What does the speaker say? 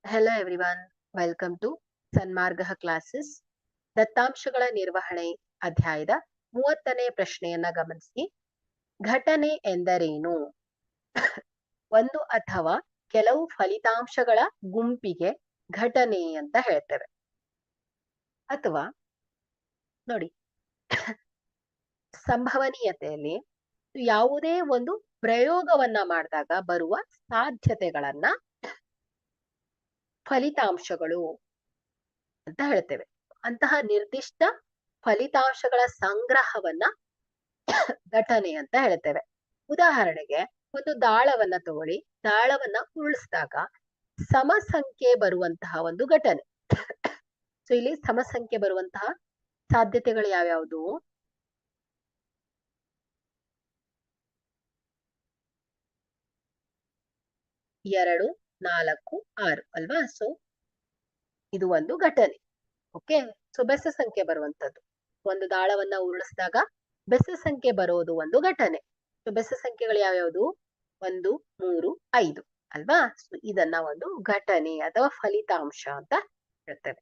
Hello everyone, welcome to Sanmarga classes. ದತ್ತಾಂಶಗಳ ನಿರ್ವಹಣೆ ಅಧ್ಯಾಯದ 30ನೇ ಪ್ರಶ್ನೆಯನ್ನ ಗಮನಿಸಿ. ಘಟನೆ ಎಂದರೇನು? ಒಂದು ಅಥವಾ ಕೆಲವು ಫಲಿತಾಂಶಗಳ ಗುಂಪಿಗೆ ಘಟನೆ ಅಂತ ಹೇಳ್ತೇವೆ. ಅಥವಾ ನೋಡಿ, ಸಂಭವನೀಯತೆಯಲ್ಲಿ ಯಾವುದೇ ಒಂದು ಪ್ರಯೋಗವನ್ನ ಮಾಡಿದಾಗ ಬರುವ ಸಾಧ್ಯತೆಗಳನ್ನ ಫಲಿತಾಂಶಗಳು ಅಂತ ಹೇಳ್ತೇವೆ. ಅಂತಹ ನಿರ್ದಿಷ್ಟ ಫಲಿತಾಂಶಗಳ ಸಂಗ್ರಹವನ್ನ ಘಟನೆ ಅಂತ ಹೇಳ್ತೇವೆ. ಉದಾಹರಣೆಗೆ, ಒಂದು ದಾಳವನ್ನ ತಗೊಳ್ಳಿ. ದಾಳವನ್ನ ಉರುಳಿಸಿದಾಗ ಸಮಸಂಖ್ಯೆ ಬರುವಂತಹ ಒಂದು ಘಟನೆ. ಸೊ ಇಲ್ಲಿ ಸಮಸಂಖ್ಯೆ ಬರುವಂತಹ ಸಾಧ್ಯತೆಗಳು ಯಾವ್ಯಾವುದು? ಎರಡು, 4, 6 ಅಲ್ವಾ? ಸೊ ಇದು ಒಂದು ಘಟನೆ. ಓಕೆ, ಸೊ ಬೆಸ ಸಂಖ್ಯೆ ಬರುವಂತದ್ದು. ಒಂದು ದಾಳವನ್ನ ಉರುಳಿಸಿದಾಗ ಬೆಸ ಸಂಖ್ಯೆ ಬರೋದು ಒಂದು ಘಟನೆ. ಸೊ ಬೆಸ ಸಂಖ್ಯೆಗಳು ಯಾವ್ಯಾವುದು? 1, 3, 5 ಅಲ್ವಾ? ಸೊ ಇದನ್ನ ಒಂದು ಘಟನೆ ಅಥವಾ ಫಲಿತಾಂಶ ಅಂತ ಹೇಳ್ತೇವೆ.